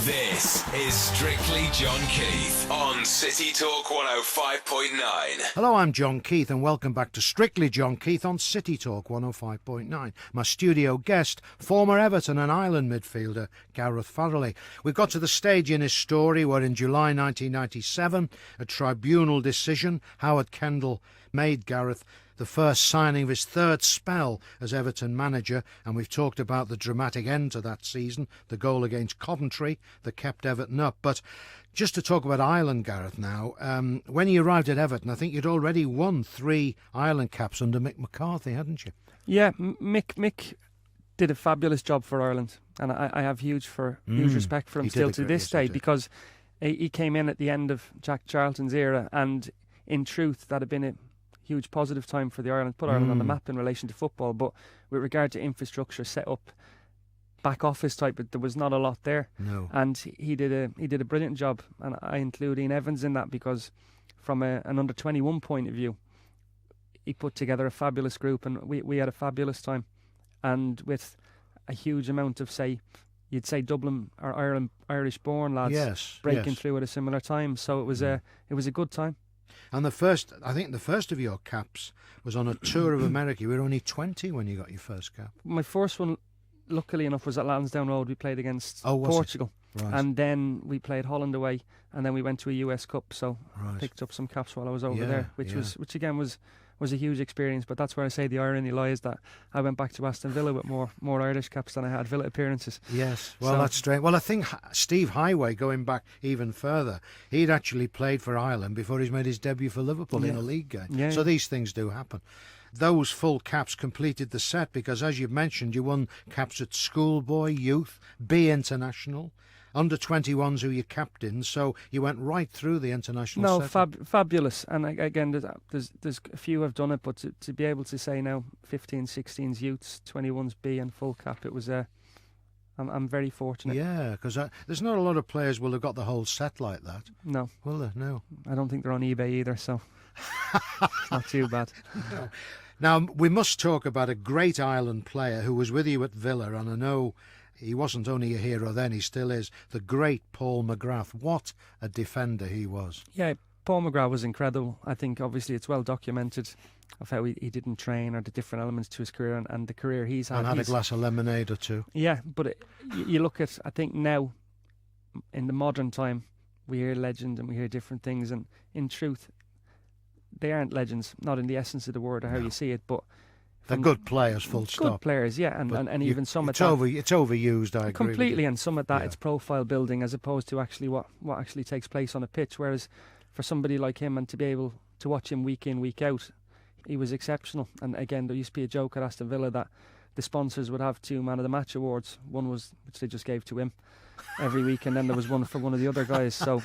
This is Strictly John Keith on City Talk 105.9. Hello, I'm John Keith and welcome back to Strictly John Keith on City Talk 105.9. My studio guest, former Everton and Ireland midfielder Gareth Farrelly. We've got to the stage in his story where in July 1997, a tribunal decision, Howard Kendall made Gareth the first signing of his third spell as Everton manager, and we've talked about the dramatic end to that season, the goal against Coventry that kept Everton up. But just to talk about Ireland, Gareth, now, when you arrived at Everton, I think you'd already won 3 Ireland caps under Mick McCarthy, hadn't you? Yeah, Mick did a fabulous job for Ireland, and I have huge respect for him still to this day, because he came in at the end of Jack Charlton's era, and in truth that had been a huge positive time for the Ireland, put Ireland on the map in relation to football. But with regard to infrastructure, set up, back office type, there was not a lot there. No. And he did a brilliant job, and I include Ian Evans in that, because from an under 21 point of view, he put together a fabulous group, and we had a fabulous time. And with a huge amount of, you'd say Dublin or Ireland, Irish born lads breaking through at a similar time. So it was a good time. And I think the first of your caps was on a tour of America. You were only 20 when you got your first cap. My first one, luckily enough, was at Lansdowne Road. We played against Portugal. Right. And then we played Holland away, and then we went to a US Cup. So I picked up some caps while I was over there, which again was a huge experience. But that's where I say the irony lies, that I went back to Aston Villa with more Irish caps than I had Villa appearances. Yes, well, that's strange. Well, I think Steve Highway, going back even further, he'd actually played for Ireland before he's made his debut for Liverpool in a league game. Yeah, so these things do happen. Those full caps completed the set because, as you mentioned, you won caps at schoolboy, youth, B international, under 21s who you captained, so you went right through the international set. Fabulous. And again, there's a few have done it, but to be able to say now 15, 16s youths, 21s B and full cap, it was I'm very fortunate. Yeah, because there's not a lot of players will have got the whole set like that. No. Will there? No. I don't think they're on eBay either, so it's not too bad. No. Now, we must talk about a great Ireland player who was with you at Villa, and I know he wasn't only a hero then, he still is, the great Paul McGrath. What a defender he was. Yeah, Paul McGrath was incredible. I think obviously it's well documented of how he didn't train, or the different elements to his career and the career he's had. And had a glass of lemonade or two. Yeah, but you look at, I think now, in the modern time, we hear legend and we hear different things, and in truth, they aren't legends, not in the essence of the word or how you see it, but they're good players, full stop. Good players, yeah, and even some it's of that. It's overused, I agree. Completely, and some of that, it's profile building as opposed to actually what actually takes place on a pitch. Whereas for somebody like him, and to be able to watch him week in, week out, he was exceptional. And again, there used to be a joke at Aston Villa that the sponsors would have 2 Man of the Match awards. One was, which they just gave to him every week, and then there was one for one of the other guys. So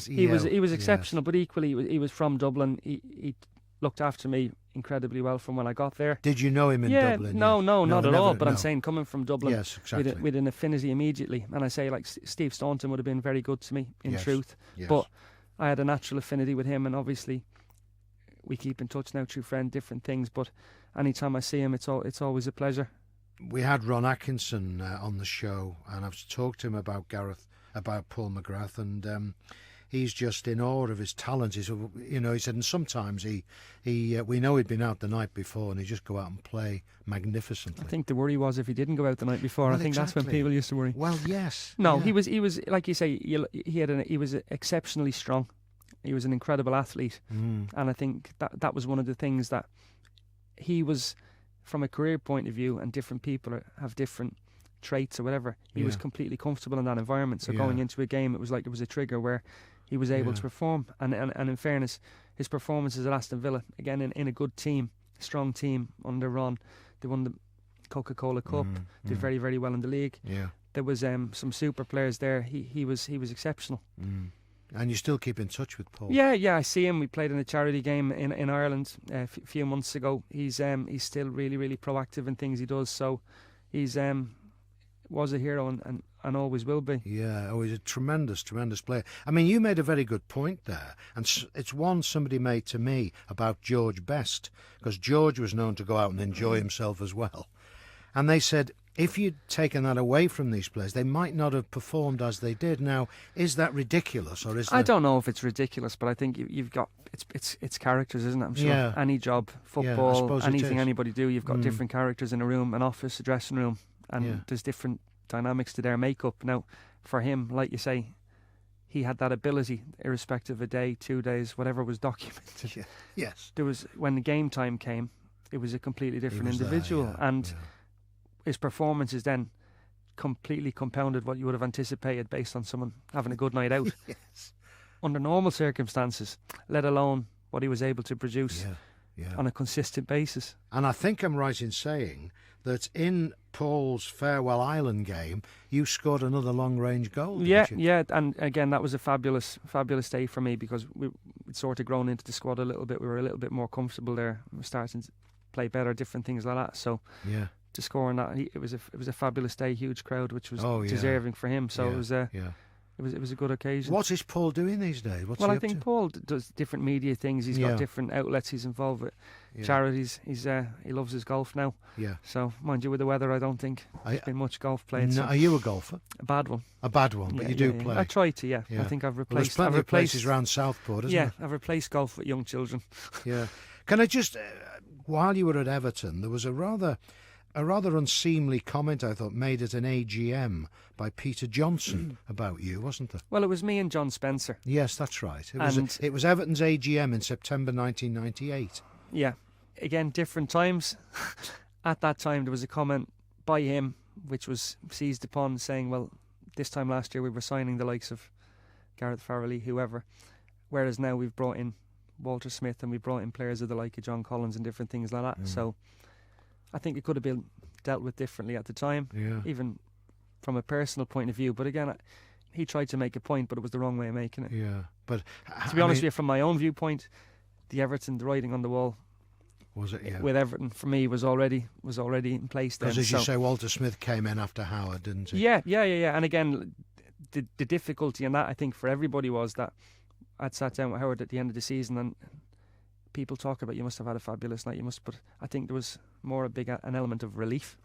he was exceptional, but equally he was from Dublin. He looked after me incredibly well from when I got there. Did you know him in Dublin? No, not at all. But I'm saying, coming from Dublin, yes, exactly. with an affinity immediately. And I say, like, Steve Staunton would have been very good to me, in truth. Yes. But I had a natural affinity with him, and obviously we keep in touch now through different things. But anytime I see him, it's always a pleasure. We had Ron Atkinson on the show, and I've talked to him about Paul McGrath, and he's just in awe of his talent. He said, and sometimes we know he'd been out the night before, and he'd just go out and play magnificently. I think the worry was if he didn't go out the night before. Well, I think that's when people used to worry. Well, yes. No, he was like you say. He was exceptionally strong. He was an incredible athlete, and I think that was one of the things that he was, from a career point of view, and different people have different traits or whatever. He was completely comfortable in that environment. So going into a game, it was like it was a trigger where he was able to perform. And in fairness, his performances at Aston Villa, again in a good team, strong team under Ron, they won the Coca-Cola Cup, did very, very well in the league. Yeah. There was some super players there. He was exceptional. And you still keep in touch with Paul? Yeah, I see him. We played in a charity game in Ireland a few months ago. He's still really, really proactive in things he does. So he's was a hero and always will be. Yeah, he's a tremendous, tremendous player. I mean, you made a very good point there, and it's one somebody made to me about George Best, because George was known to go out and enjoy himself as well. And they said, if you'd taken that away from these players, they might not have performed as they did. Now, is that ridiculous, or is I don't know if it's ridiculous, but I think you've got it's characters, isn't it? I'm sure Yeah. any job, I football, suppose it anything is. anybody do, you've got different characters in a room, an office, a dressing room, and Yeah. there's different dynamics to their makeup. Now, for him, like you say, he had that ability, irrespective of a day, 2 days, whatever was documented. Yeah. Yes. There was, when the game time came, it was a completely different was there, individual, yeah, and yeah. his performances then completely compounded what you would have anticipated based on someone having a good night out Yes. under normal circumstances, let alone what he was able to produce Yeah. Yeah. on a consistent basis. And I think I'm right in saying that in Paul's Farewell Island game, you scored another long-range goal. Didn't Yeah, you? yeah, and again, that was a fabulous day for me because we'd sort of grown into the squad a little bit. We were a little bit more comfortable there. We were starting to play better, different things like that. So Yeah. to score on that, it was a fabulous day, huge crowd, which was Oh, yeah. deserving for him. So Yeah, it was yeah. it was a good occasion. What is Paul doing these days? What's Well, he I up think to? Paul does different media things. He's Yeah. got different outlets. He's involved with Yeah. charities. He loves his golf now. Yeah. So, mind you, with the weather, I don't think there's been much golf played. No, So are you a golfer? a bad one. A bad one, but Yeah, you do yeah. play. I try to, yeah. Yeah. I think I've Well, there's replaced. plenty I've of places replaced. around Southport, isn't Yeah, there? I've replaced golf with young children. Yeah. Can I just, while you were at Everton, there was a rather unseemly comment, I thought, made at an AGM by Peter Johnson about you, wasn't there? Well, it was me and John Spencer. Yes, that's right. And- It was Everton's AGM in September 1998. Yeah, again, different times. At that time, there was a comment by him which was seized upon, saying, "Well, this time last year we were signing the likes of Gareth Farrelly, whoever, whereas now we've brought in Walter Smith and we brought in players of the like of John Collins and different things like that." So I think it could have been dealt with differently at the time, Yeah. even from a personal point of view. But again, he tried to make a point, but it was the wrong way of making it. Yeah. But To be honest with you, from my own viewpoint, the writing on the wall was it? Yeah. with Everton for me was already in place then. Because as you So- say, Walter Smith came in after Howard, didn't he? Yeah. And again, the difficulty in that, I think, for everybody was that I'd sat down with Howard at the end of the season, and people talk about you must have had a fabulous night. But I think there was more an element of relief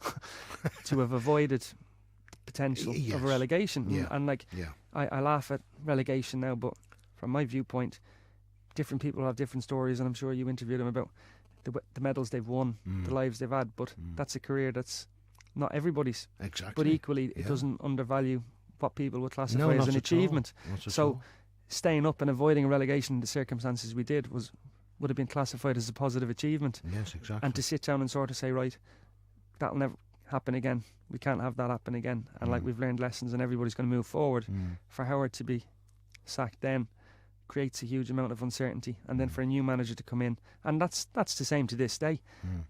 to have avoided the potential Yes. of a relegation. Yeah. And like, Yeah. I laugh at relegation now, but from my viewpoint, different people have different stories, and I'm sure you interviewed them about the medals they've won, the lives they've had. But that's a career that's not everybody's. Exactly. But equally, it Yeah. doesn't undervalue what people would classify No, as not an at all. achievement. Not at So all. staying up and avoiding relegation in the circumstances we did would have been classified as a positive achievement. Yes, exactly. And to sit down and sort of say, right, that'll never happen again. We can't have that happen again. And like we've learned lessons and everybody's going to move forward. For Howard to be sacked then creates a huge amount of uncertainty, and then for a new manager to come in, and that's the same to this day.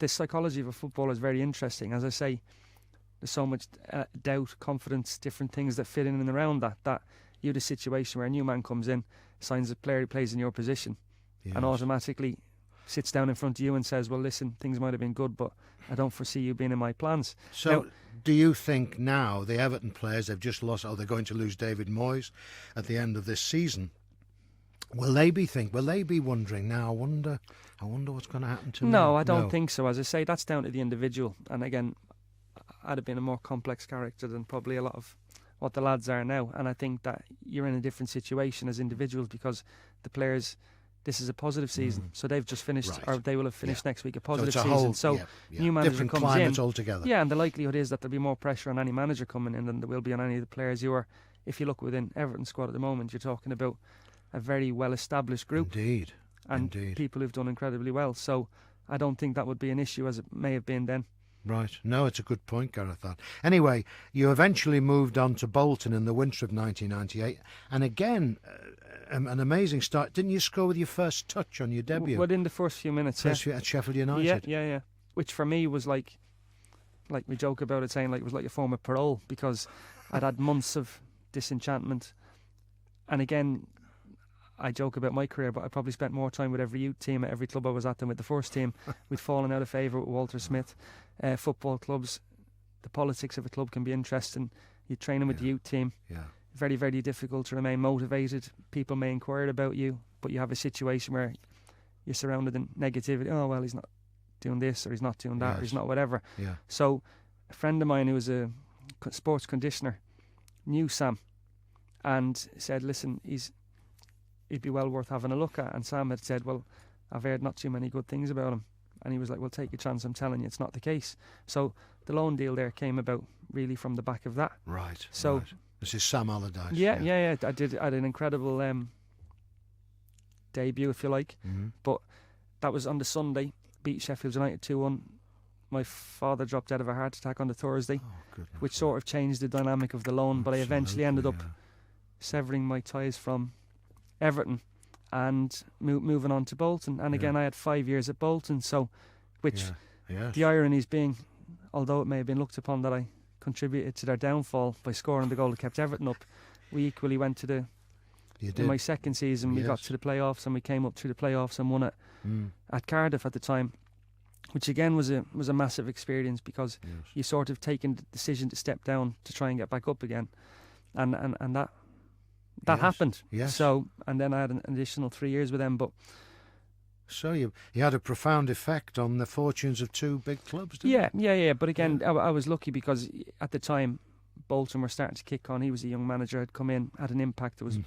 The psychology of a footballer is very interesting. As I say, there's so much doubt, confidence, different things that fit in and around that you had a situation where a new man comes in, signs a player who plays in your position, and automatically sits down in front of you and says, well, listen, things might have been good, but I don't foresee you being in my plans. So, Now, do you think now the Everton players, they've just lost, they're going to lose David Moyes at the end of this season? Will they be wondering now? I wonder what's going to happen to me? No, I don't think so. As I say, that's down to the individual. And again, I'd have been a more complex character than probably a lot of what the lads are now. And I think that you're in a different situation as individuals because the players, this is a positive season. So they've just finished, Right. or they will have finished next week, a positive so it's a season. whole, So yeah. new manager different comes climate in. altogether. Yeah, and the likelihood is that there'll be more pressure on any manager coming in than there will be on any of the players who are, if you look within Everton's squad at the moment, you're talking about a very well-established group. Indeed. And Indeed. people who've done incredibly well. So I don't think that would be an issue as it may have been then. Right. No, it's a good point, Gareth. That. Anyway, you eventually moved on to Bolton in the winter of 1998, and again, an amazing start. Didn't you score with your first touch on your debut? Within the first few minutes, First at Sheffield United. Yeah. Which for me was like we joke about it, saying like it was like a form of parole because I'd had months of disenchantment, and again, I joke about my career, but I probably spent more time with every youth team at every club I was at than with the first team. We'd fallen out of favour with Walter Smith. Football clubs, the politics of a club can be interesting. You're training with the youth team. Yeah. Very, very difficult to remain motivated. People may inquire about you, but you have a situation where you're surrounded in negativity. Oh, well, he's not doing this, or he's not doing that, or he's not whatever. Yeah. So a friend of mine who was a sports conditioner knew Sam and said, listen, he'd be well worth having a look at. And Sam had said, well, I've heard not too many good things about him. And he was like, well, take a chance, I'm telling you, it's not the case. So the loan deal there came about really from the back of that. Right. So right. This is Sam Allardyce. Yeah. I had an incredible debut, if you like. Mm-hmm. But that was on the Sunday, beat Sheffield United 2-1. My father dropped out of a heart attack on the Thursday, which sort of changed the dynamic of the loan. But I eventually ended up severing my ties from Everton and moving on to Bolton. And again, I had 5 years at Bolton, so the ironies being, although it may have been looked upon that I contributed to their downfall by scoring the goal that kept Everton up, we equally went to in my second season, we got to the playoffs, and we came up through the playoffs and won it at Cardiff at the time, which again was a massive experience, because you sort of taken the decision to step down to try and get back up again, and that happened. Yes. So, and then I had an additional 3 years with them. But so you had a profound effect on the fortunes of two big clubs, didn't you? Yeah. But again, I was lucky, because at the time Bolton were starting to kick on. He was a young manager, had come in, had an impact, that was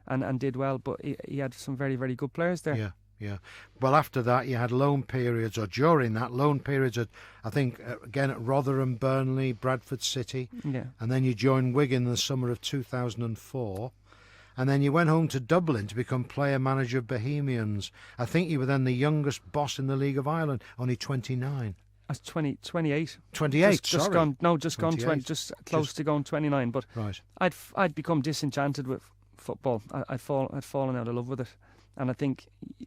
and did well. But he had some very, very good players there. Yeah. Well, after that, you had loan periods, or during that, loan periods at, I think, again at Rotherham, Burnley, Bradford City. Yeah. And then you joined Wigan in the summer of 2004. And then you went home to Dublin to become player manager of Bohemians. I think you were then the youngest boss in the League of Ireland, only 29. I was 28. 28, just gone 20, just close to going 29. But right. I'd become disenchanted with football. I'd fallen out of love with it. And I think,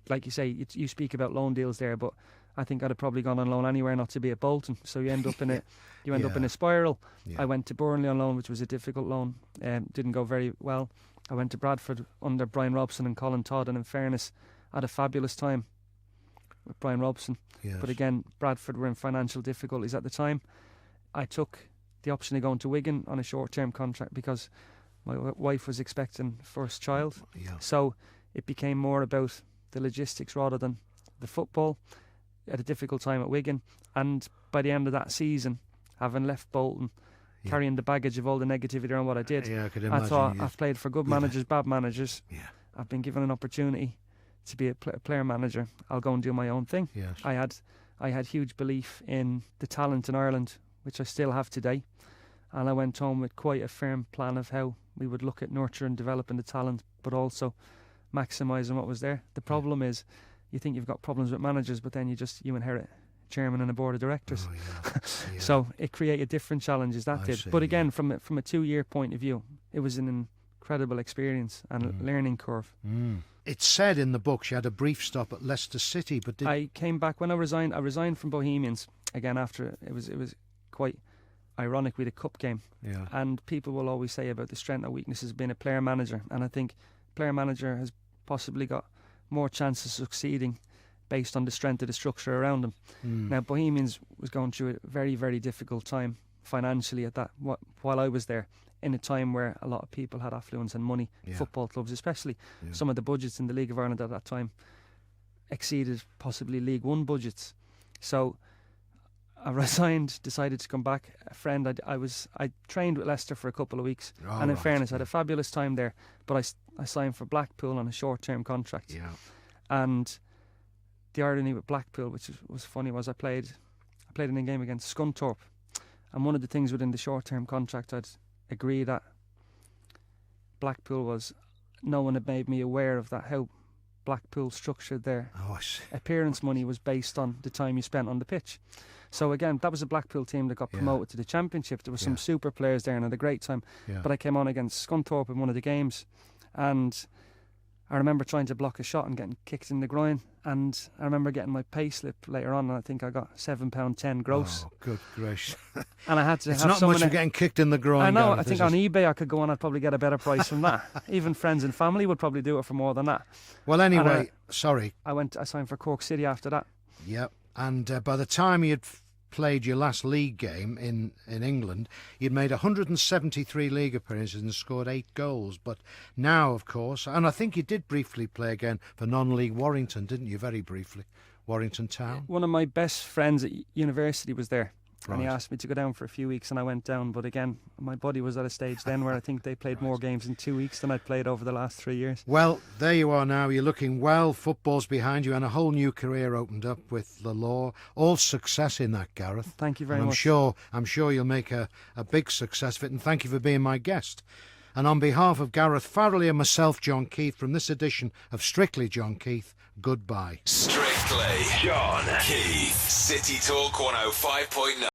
like you say, you speak about loan deals there, but I think I'd have probably gone on loan anywhere not to be at Bolton. So you end up in up in a spiral. Yeah. I went to Burnley on loan, which was a difficult loan. Didn't go very well. I went to Bradford under Brian Robson and Colin Todd, and in fairness, I had a fabulous time with Brian Robson. Yes. But again, Bradford were in financial difficulties at the time. I took the option of going to Wigan on a short-term contract because my wife was expecting first child. Yeah. So it became more about the logistics rather than the football. I had a difficult time at Wigan, and by the end of that season, having left Bolton, carrying the baggage of all the negativity around what I did, I could imagine. I thought, I've played for good managers, bad managers. Yeah. I've been given an opportunity to be a player manager. I'll go and do my own thing. Yes. I had huge belief in the talent in Ireland, which I still have today, and I went home with quite a firm plan of how we would look at nurturing and developing the talent, but also maximising what was there. The problem is, you think you've got problems with managers, but then you inherit a chairman and a board of directors. Oh, yeah. So it created different challenges, that did. But again, from a 2-year point of view, it was an incredible experience and learning curve. It's said in the book you had a brief stop at Leicester City, but I came back when I resigned. I resigned from Bohemians again after it was quite ironic. We had a cup game, and people will always say about the strength and weaknesses of being a player manager, and I think player manager has possibly got more chance of succeeding based on the strength of the structure around them. Now, Bohemians was going through a very, very difficult time financially at that while I was there, in a time where a lot of people had affluence and money, football clubs especially. Some of the budgets in the League of Ireland at that time exceeded possibly League One budgets. So I resigned, decided to come back. A friend, I trained with Leicester for a couple of weeks, and in fairness, I had a fabulous time there, but I signed for Blackpool on a short-term contract. Yeah. And the irony with Blackpool, which was funny, was I played in a game against Scunthorpe, and one of the things within the short-term contract I'd agree that Blackpool was, no one had made me aware of that, how Blackpool structured their appearance money was based on the time you spent on the pitch. So again, that was a Blackpool team that got promoted to the Championship. There were some super players there and had a great time. But I came on against Scunthorpe in one of the games, and I remember trying to block a shot and getting kicked in the groin. And I remember getting my pay slip later on, and I think I got £7.10 gross. Oh, good gracious. And I had to it's have not much for getting kicked in the groin. I know, Gareth, I think on eBay I could go on, I'd probably get a better price from that. Even friends and family would probably do it for more than that. Well, anyway, sorry. I signed for Cork City after that. Yep. And by the time you'd played your last league game in England, you'd made 173 league appearances and scored 8 goals. But now, of course, and I think you did briefly play again for non-league Warrington, didn't you? Very briefly. Warrington Town. One of my best friends at university was there, And he Right. asked me to go down for a few weeks, and I went down. But again, my body was at a stage then where I think they played more games in 2 weeks than I'd played over the last 3 years. Well, there you are now. You're looking well. Football's behind you, and a whole new career opened up with the law. All success in that, Gareth. Thank you very And much. I'm sure you'll make a big success of it. And thank you for being my guest. And on behalf of Gareth Farrelly and myself, John Keith, from this edition of Strictly John Keith, goodbye. Strictly John Keith. City Talk 105.9.